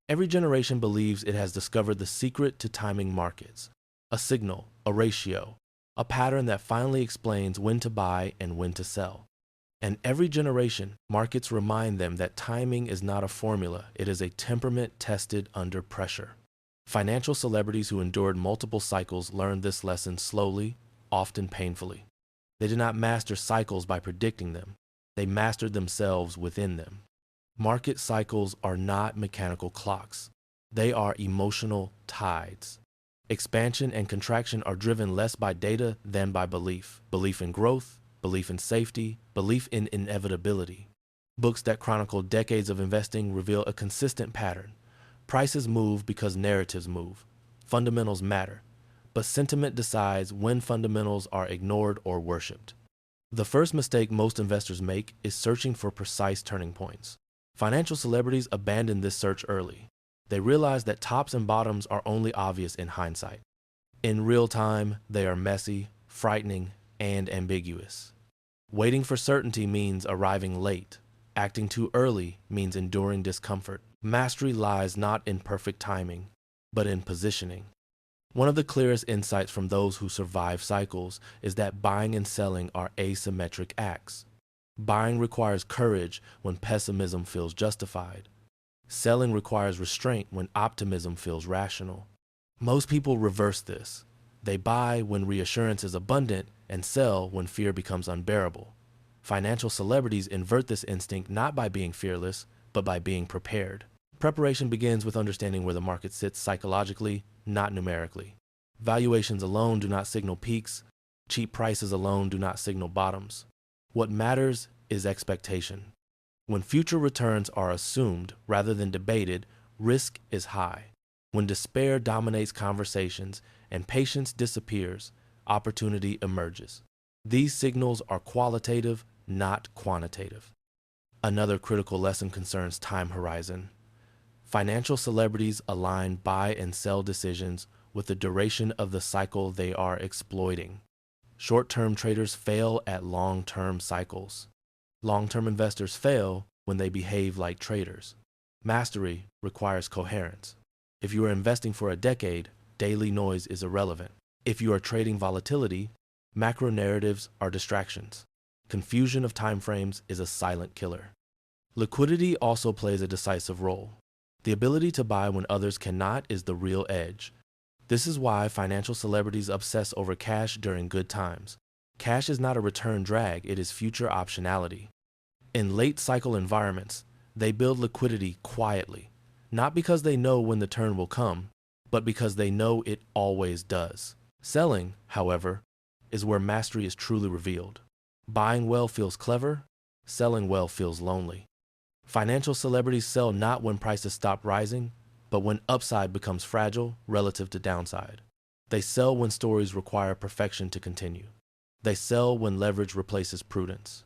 Every generation believes it has discovered the secret to timing markets, a signal, a ratio, a pattern that finally explains when to buy and when to sell. And every generation, markets remind them that timing is not a formula, it is a temperament tested under pressure. Financial celebrities who endured multiple cycles learned this lesson slowly, often painfully. They did not master cycles by predicting them, they mastered themselves within them. Market cycles are not mechanical clocks. They are emotional tides. Expansion and contraction are driven less by data than by belief. Belief in growth, belief in safety, belief in inevitability. Books that chronicle decades of investing reveal a consistent pattern. Prices move because narratives move. Fundamentals matter, but sentiment decides when fundamentals are ignored or worshipped. The first mistake most investors make is searching for precise turning points. Financial celebrities abandon this search early. They realize that tops and bottoms are only obvious in hindsight. In real time, they are messy, frightening, and ambiguous. Waiting for certainty means arriving late. Acting too early means enduring discomfort. Mastery lies not in perfect timing, but in positioning. One of the clearest insights from those who survive cycles is that buying and selling are asymmetric acts. Buying requires courage when pessimism feels justified. Selling requires restraint when optimism feels rational. Most people reverse this. They buy when reassurance is abundant and sell when fear becomes unbearable. Financial celebrities invert this instinct not by being fearless, but by being prepared. Preparation begins with understanding where the market sits psychologically, not numerically. Valuations alone do not signal peaks. Cheap prices alone do not signal bottoms. What matters is expectation. When future returns are assumed rather than debated, risk is high. When despair dominates conversations and patience disappears, opportunity emerges. These signals are qualitative, not quantitative. Another critical lesson concerns time horizon. Financial celebrities align buy and sell decisions with the duration of the cycle they are exploiting. Short-term traders fail at long-term cycles. Long-term investors fail when they behave like traders. Mastery requires coherence. If you are investing for a decade, daily noise is irrelevant. If you are trading volatility, macro narratives are distractions. Confusion of timeframes is a silent killer. Liquidity also plays a decisive role. The ability to buy when others cannot is the real edge. This is why financial celebrities obsess over cash during good times. Cash is not a return drag, it is future optionality. In late cycle environments, they build liquidity quietly, not because they know when the turn will come, but because they know it always does. Selling, however, is where mastery is truly revealed. Buying well feels clever, selling well feels lonely. Financial celebrities sell not when prices stop rising, but when upside becomes fragile relative to downside. They sell when stories require perfection to continue. They sell when leverage replaces prudence.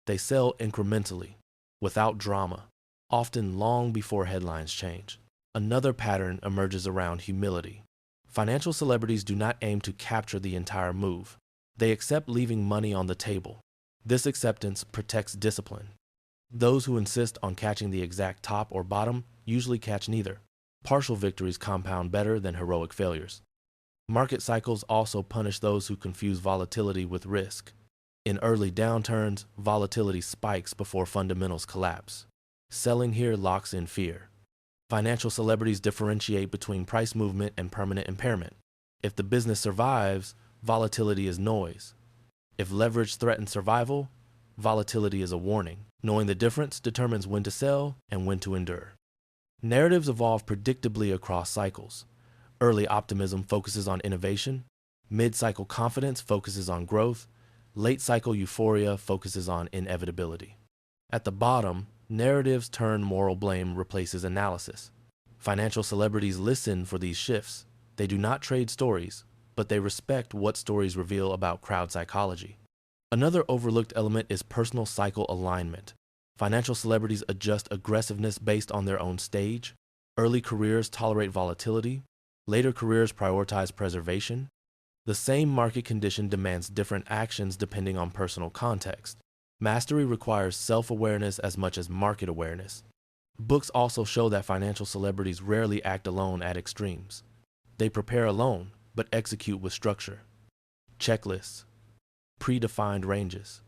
They sell incrementally, without drama, often long before headlines change. Another pattern emerges around humility. Financial celebrities do not aim to capture the entire move. They accept leaving money on the table. This acceptance protects discipline. Those who insist on catching the exact top or bottom usually catch neither. Partial victories compound better than heroic failures. Market cycles also punish those who confuse volatility with risk. In early downturns, volatility spikes before fundamentals collapse. Selling here locks in fear. Financial celebrities differentiate between price movement and permanent impairment. If the business survives, volatility is noise. If leverage threatens survival, volatility is a warning. Knowing the difference determines when to sell and when to endure. Narratives evolve predictably across cycles. Early optimism focuses on innovation. Mid-cycle confidence focuses on growth. Late-cycle euphoria focuses on inevitability. At the bottom, narratives turn moral blame replaces analysis. Financial celebrities listen for these shifts. They do not trade stories, but they respect what stories reveal about crowd psychology. Another overlooked element is personal cycle alignment. Financial celebrities adjust aggressiveness based on their own stage. Early careers tolerate volatility. Later careers prioritize preservation. The same market condition demands different actions depending on personal context. Mastery requires self-awareness as much as market awareness. Books also show that financial celebrities rarely act alone at extremes. They prepare alone, but execute with structure. Checklists, predefined ranges,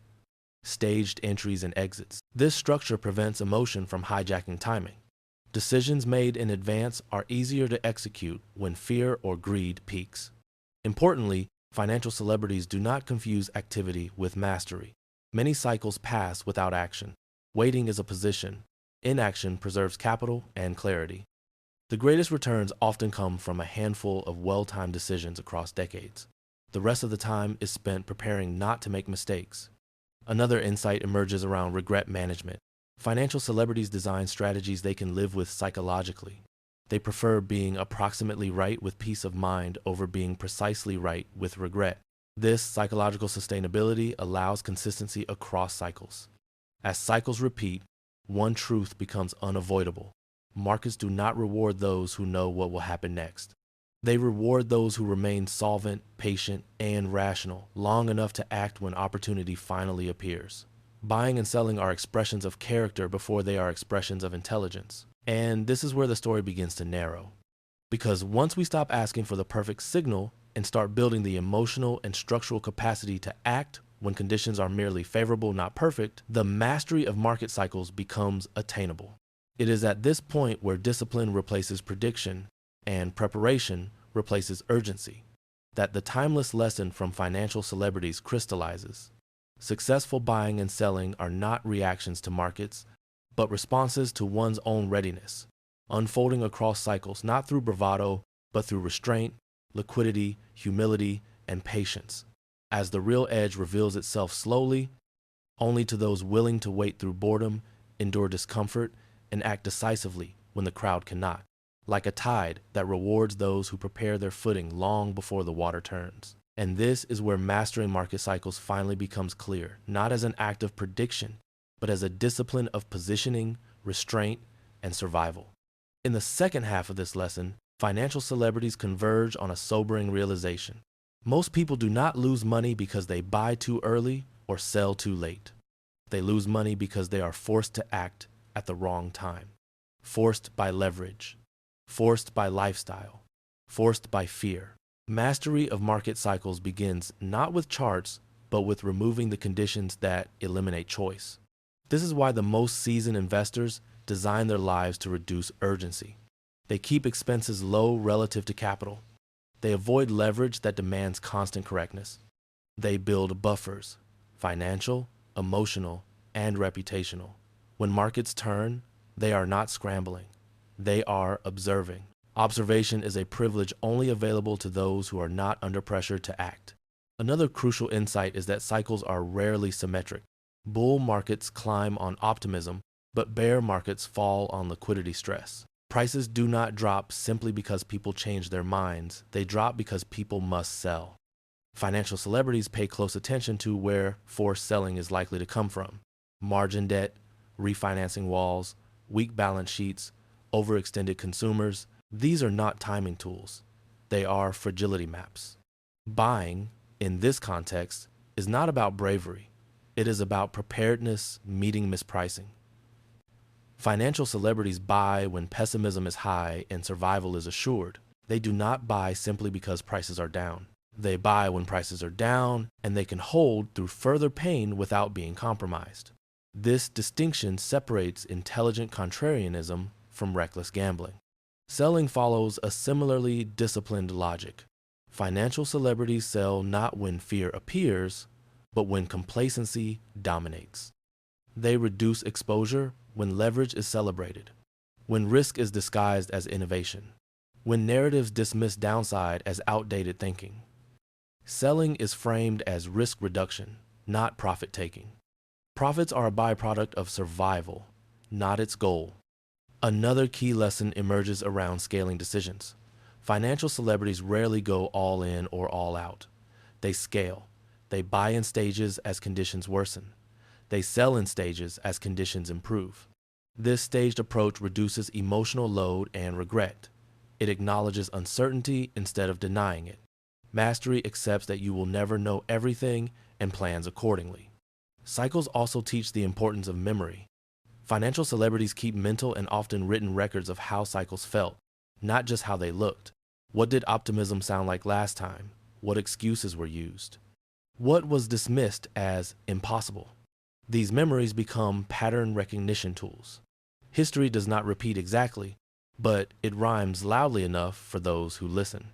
staged entries and exits. This structure prevents emotion from hijacking timing. Decisions made in advance are easier to execute when fear or greed peaks. Importantly, financial celebrities do not confuse activity with mastery. Many cycles pass without action. Waiting is a position. Inaction preserves capital and clarity. The greatest returns often come from a handful of well-timed decisions across decades. The rest of the time is spent preparing not to make mistakes. Another insight emerges around regret management. Financial celebrities design strategies they can live with psychologically. They prefer being approximately right with peace of mind over being precisely right with regret. This psychological sustainability allows consistency across cycles. As cycles repeat, one truth becomes unavoidable. Markets do not reward those who know what will happen next. They reward those who remain solvent, patient, and rational long enough to act when opportunity finally appears. Buying and selling are expressions of character before they are expressions of intelligence. And this is where the story begins to narrow. Because once we stop asking for the perfect signal and start building the emotional and structural capacity to act when conditions are merely favorable, not perfect, the mastery of market cycles becomes attainable. It is at this point where discipline replaces prediction and preparation replaces urgency, that the timeless lesson from financial celebrities crystallizes. Successful buying and selling are not reactions to markets, but responses to one's own readiness, unfolding across cycles not through bravado, but through restraint, liquidity, humility, and patience, as the real edge reveals itself slowly, only to those willing to wait through boredom, endure discomfort, and act decisively when the crowd cannot, like a tide that rewards those who prepare their footing long before the water turns. And this is where mastering market cycles finally becomes clear, not as an act of prediction, but as a discipline of positioning, restraint, and survival. In the second half of this lesson, financial celebrities converge on a sobering realization. Most people do not lose money because they buy too early or sell too late. They lose money because they are forced to act at the wrong time, forced by leverage, forced by lifestyle, forced by fear. Mastery of market cycles begins not with charts, but with removing the conditions that eliminate choice. This is why the most seasoned investors design their lives to reduce urgency. They keep expenses low relative to capital. They avoid leverage that demands constant correctness. They build buffers, financial, emotional, and reputational. When markets turn, they are not scrambling. They are observing. Observation is a privilege only available to those who are not under pressure to act. Another crucial insight is that cycles are rarely symmetric. Bull markets climb on optimism, but bear markets fall on liquidity stress. Prices do not drop simply because people change their minds. They drop because people must sell. Financial celebrities pay close attention to where forced selling is likely to come from. Margin debt, refinancing walls, weak balance sheets, overextended consumers. These are not timing tools. They are fragility maps. Buying, in this context, is not about bravery. It is about preparedness meeting mispricing. Financial celebrities buy when pessimism is high and survival is assured. They do not buy simply because prices are down. They buy when prices are down and they can hold through further pain without being compromised. This distinction separates intelligent contrarianism from reckless gambling. Selling follows a similarly disciplined logic. Financial celebrities sell not when fear appears, but when complacency dominates. They reduce exposure when leverage is celebrated, when risk is disguised as innovation, when narratives dismiss downside as outdated thinking. Selling is framed as risk reduction, not profit taking. Profits are a byproduct of survival, not its goal. Another key lesson emerges around scaling decisions. Financial celebrities rarely go all in or all out. They scale. They buy in stages as conditions worsen. They sell in stages as conditions improve. This staged approach reduces emotional load and regret. It acknowledges uncertainty instead of denying it. Mastery accepts that you will never know everything and plans accordingly. Cycles also teach the importance of memory. Financial celebrities keep mental and often written records of how cycles felt, not just how they looked. What did optimism sound like last time? What excuses were used? What was dismissed as impossible? These memories become pattern recognition tools. History does not repeat exactly, but it rhymes loudly enough for those who listen.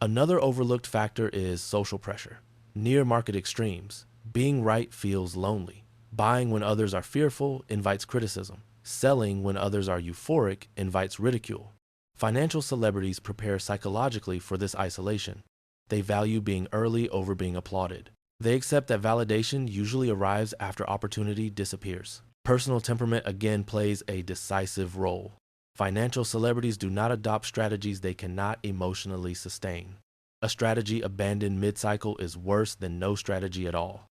Another overlooked factor is social pressure. Near market extremes, being right feels lonely. Buying when others are fearful invites criticism. Selling when others are euphoric invites ridicule. Financial celebrities prepare psychologically for this isolation. They value being early over being applauded. They accept that validation usually arrives after opportunity disappears. Personal temperament again plays a decisive role. Financial celebrities do not adopt strategies they cannot emotionally sustain. A strategy abandoned mid-cycle is worse than no strategy at all.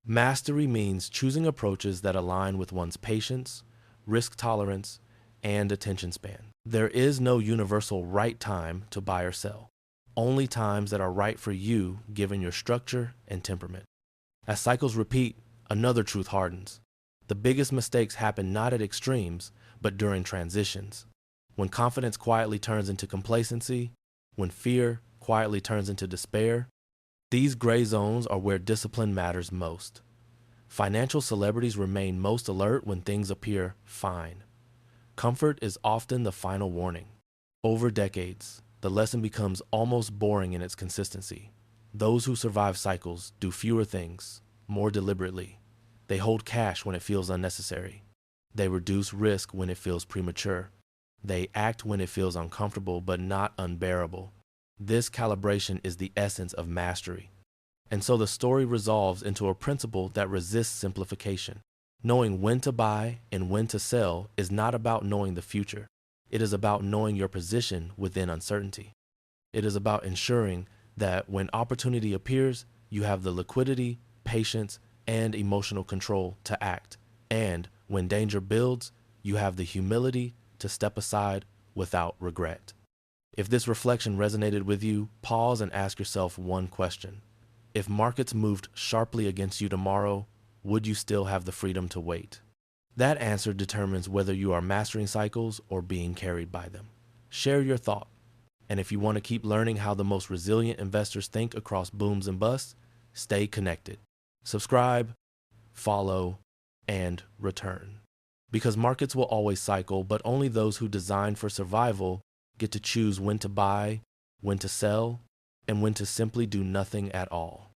Mastery means choosing approaches that align with one's patience, risk tolerance, and attention span. There is no universal right time to buy or sell, only times that are right for you given your structure and temperament. As cycles repeat, another truth hardens. The biggest mistakes happen not at extremes, but during transitions. When confidence quietly turns into complacency, when fear quietly turns into despair, these gray zones are where discipline matters most. Financial celebrities remain most alert when things appear fine. Comfort is often the final warning. Over decades, the lesson becomes almost boring in its consistency. Those who survive cycles do fewer things, more deliberately. They hold cash when it feels unnecessary. They reduce risk when it feels premature. They act when it feels uncomfortable but not unbearable. This calibration is the essence of mastery. And so the story resolves into a principle that resists simplification. Knowing when to buy and when to sell is not about knowing the future. It is about knowing your position within uncertainty. It is about ensuring that when opportunity appears, you have the liquidity, patience, and emotional control to act. And when danger builds, you have the humility to step aside without regret. If this reflection resonated with you, pause and ask yourself one question. If markets moved sharply against you tomorrow, would you still have the freedom to wait? That answer determines whether you are mastering cycles or being carried by them. Share your thought. And if you want to keep learning how the most resilient investors think across booms and busts, stay connected. Subscribe, follow, and return. Because markets will always cycle, but only those who design for survival get to choose when to buy, when to sell, and when to simply do nothing at all.